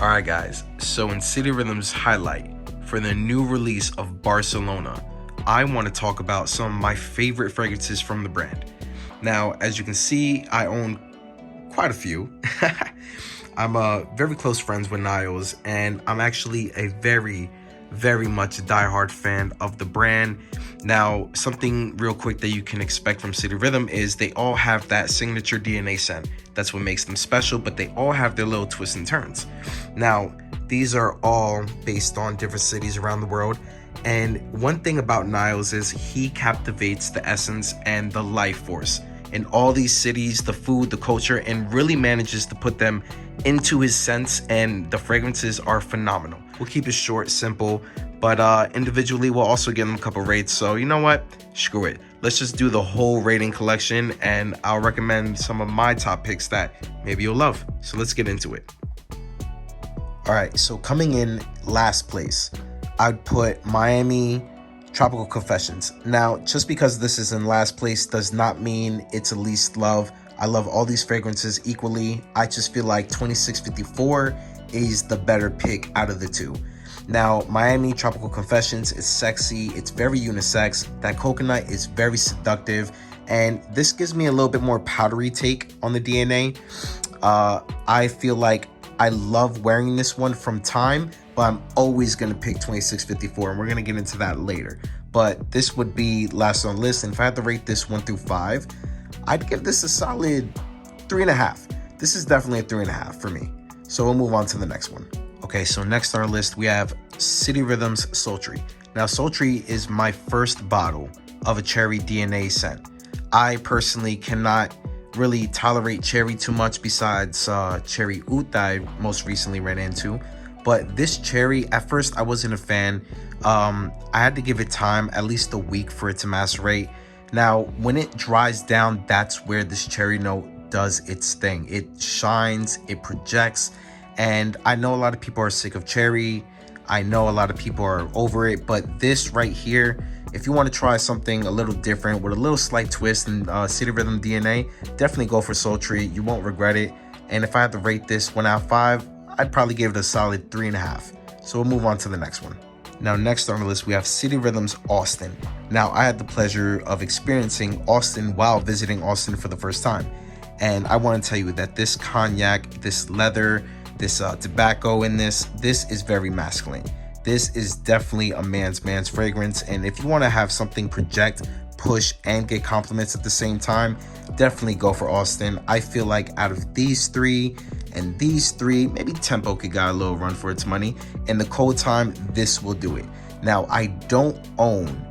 Alright guys, so in City Rhythm's highlight for the new release of Barcelona, I want to talk about some of my favorite fragrances from the brand. Now, as you can see, I own quite a few. I'm very close friends with Niles, and I'm actually a very much diehard fan of the brand. Now, something real quick that you can expect from City Rhythm is they all have that signature DNA scent. That's what makes them special, but they all have their little twists and turns. Now, these are all based on different cities around the world. And one thing about Niles is he captivates the essence and the life force in all these cities, the food, the culture, and really manages to put them into his scents, and the fragrances are phenomenal. We'll keep it short, simple, but individually we'll also give them a couple rates. So you know what? Screw it. Let's just do the whole rating collection, and I'll recommend some of my top picks that maybe you'll love. So let's get into it. All right, so coming in last place, I'd put Miami Tropical Confessions. Now, just because this is in last place does not mean it's a least love. I love all these fragrances equally. I just feel like 2654 is the better pick out of the two. Now, Miami Tropical Confessions is sexy. It's very unisex. That coconut is very seductive. And this gives me a little bit more powdery take on the DNA. I feel like I love wearing this one from time, but I'm always going to pick 2654, and we're going to get into that later. But this would be last on the list, and if I had to rate this 1 through 5, I'd give this a solid 3.5. This is definitely a 3.5 for me. So we'll move on to the next one. Okay, so next on our list, we have City Rhythm's Sultry. Now, Sultry is my first bottle of a cherry DNA scent. I personally cannot really tolerate cherry too much besides cherry oud that I most recently ran into. But this cherry, at first I wasn't a fan. I had to give it time, at least a week, for it to macerate. Now, when it dries down, that's where this cherry note does its thing. It shines, it projects, and I know a lot of people are sick of cherry. I know a lot of people are over it, but this right here, if you want to try something a little different with a little slight twist in City Rhythm DNA, definitely go for Sultry. You won't regret it. And if I had to rate this 1 out of 5, I'd probably give it a solid 3.5. So we'll move on to the next one. Now, next on the list, we have City Rhythm's Austin. Now, I had the pleasure of experiencing Austin while visiting Austin for the first time. And I want to tell you that this cognac, this leather, this tobacco in this is very masculine. This is definitely a man's fragrance. And if you want to have something project, push, and get compliments at the same time, definitely go for Austin. I feel like out of these three and these three, maybe Tempo could get a little run for its money. In the cold time, this will do it. Now, I don't own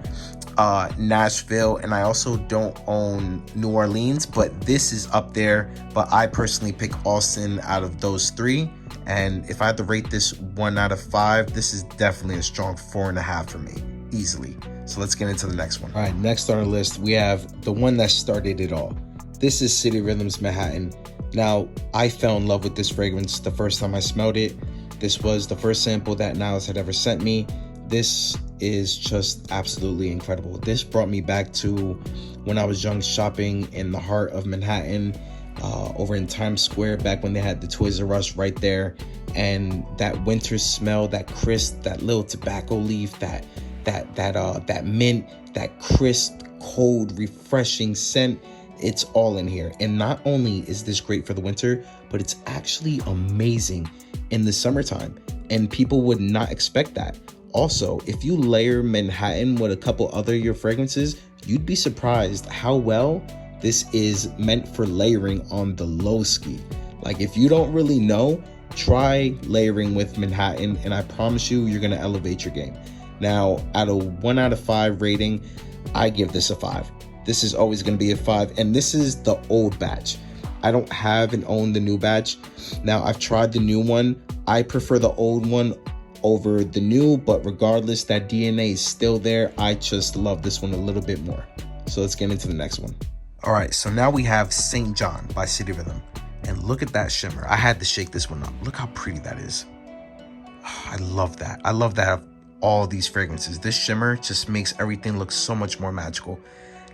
Nashville, and I also don't own New Orleans, but this is up there. But I personally pick Austin out of those three. And if I had to rate this 1 out of 5, this is definitely a strong 4.5 for me, easily. So let's get into the next one. All right, next on our list, we have the one that started it all. This is City Rhythm's Manhattan. Now, I fell in love with this fragrance the first time I smelled it. This was the first sample that Niles had ever sent me. This is just absolutely incredible. This brought me back to when I was young, shopping in the heart of Manhattan, over in Times Square, back when they had the Toys R Us right there. And that winter smell, that crisp, that little tobacco leaf, that mint, that crisp, cold, refreshing scent, it's all in here. And not only is this great for the winter, but it's actually amazing in the summertime. And people would not expect that. Also, if you layer Manhattan with a couple other your fragrances, you'd be surprised how well this is meant for layering on the low ski. Like, if you don't really know, try layering with Manhattan, and I promise you, you're gonna elevate your game. Now, out of 1 out of 5 rating, I give this a 5. This is always going to be a 5, and this is the old batch. I don't have and own the new batch. Now, I've tried the new one. I prefer the old one over the new, but regardless, that DNA is still there. I just love this one a little bit more. So let's get into the next one. All right, so now we have St. John by City Rhythm, and look at that shimmer. I had to shake this one up. Look how pretty that is. Oh, I love that. I love that of all these fragrances. This shimmer just makes everything look so much more magical.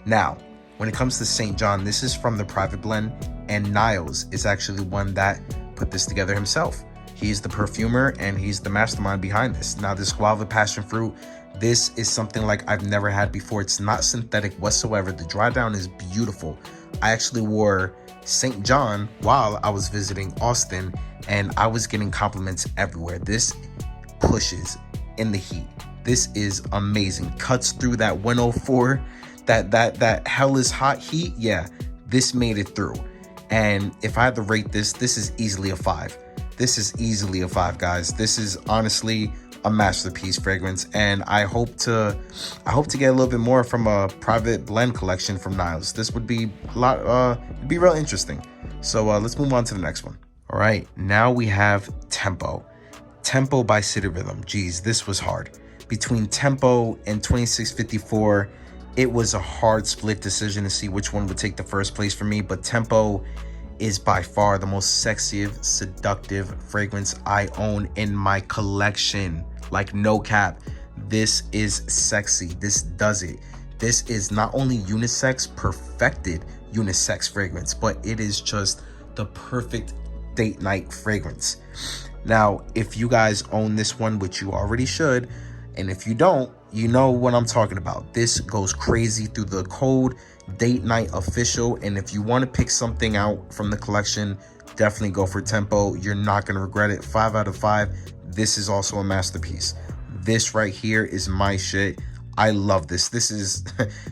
Now, when it comes to St. John, this is from the Private Blend, and Niles is actually one that put this together himself. He's the perfumer and he's the mastermind behind this. Now, this guava passion fruit, this is something like I've never had before. It's not synthetic whatsoever. The dry down is beautiful. I actually wore St. John while I was visiting Austin, and I was getting compliments everywhere. This pushes in the heat. This is amazing. Cuts through that 104, that hell is hot heat. Yeah, this made it through. And if I had to rate this, this is easily a 5. This is easily a 5, guys. This is honestly a masterpiece fragrance, and I hope to get a little bit more from a private blend collection from Niles. This would be a lot, it'd be real interesting. So let's move on to the next one. All right, now we have Tempo. Tempo by City Rhythm. Geez, this was hard. Between Tempo and 2654, it was a hard split decision to see which one would take the first place for me, but Tempo is by far the most sexiest, seductive fragrance I own in my collection. Like, no cap, this is sexy. This does it. This is not only unisex, perfected unisex fragrance, but it is just the perfect date night fragrance. Now, if you guys own this one, which you already should, and if you don't, you know what I'm talking about. This goes crazy through the code date night official, and if you want to pick something out from the collection, definitely go for Tempo. You're not going to regret it. 5 out of 5. This is also a masterpiece. This right here is my shit. I love this. This is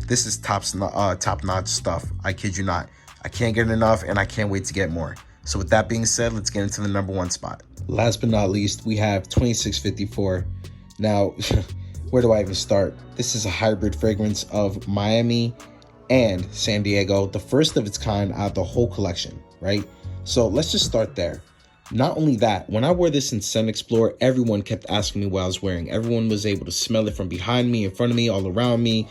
this is top-notch stuff. I kid you not. I can't get enough, and I can't wait to get more. So with that being said, let's get into the number 1 spot. Last but not least, we have 2654. Now, where do I even start? This is a hybrid fragrance of Miami and San Diego, the first of its kind out of the whole collection, right? So let's just start there. Not only that, when I wore this in Scent Explore, everyone kept asking me what I was wearing. Everyone was able to smell it from behind me, in front of me, all around me.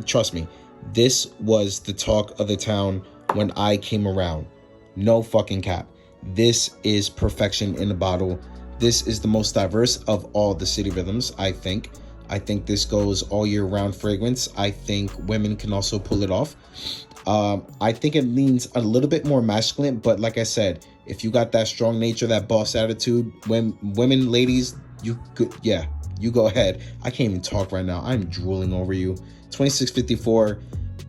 Trust me, this was the talk of the town when I came around. No fucking cap. This is perfection in a bottle. This is the most diverse of all the City Rhythms, I think. I think this goes all year round fragrance. I think women can also pull it off. I think it leans a little bit more masculine, but like I said, if you got that strong nature, that boss attitude, when women, ladies, you could, yeah, you go ahead. I can't even talk right now. I'm drooling over you. 2654,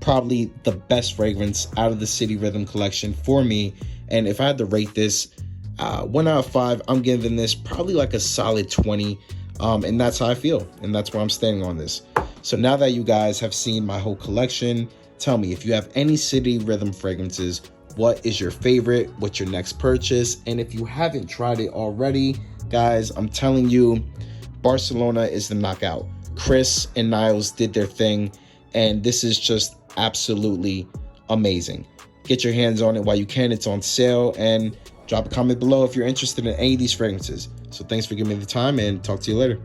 probably the best fragrance out of the City Rhythm collection for me. And if I had to rate this, 1 out of 5, I'm giving this probably like a solid 20. And that's how I feel, and that's where I'm standing on this. So now that you guys have seen my whole collection, tell me if you have any City Rhythm fragrances, what is your favorite, what's your next purchase? And if you haven't tried it already, guys, I'm telling you, Barcelona is the knockout. Chris and Niles did their thing, and this is just absolutely amazing. Get your hands on it while you can. It's on sale, and drop a comment below if you're interested in any of these fragrances. So thanks for giving me the time, and talk to you later.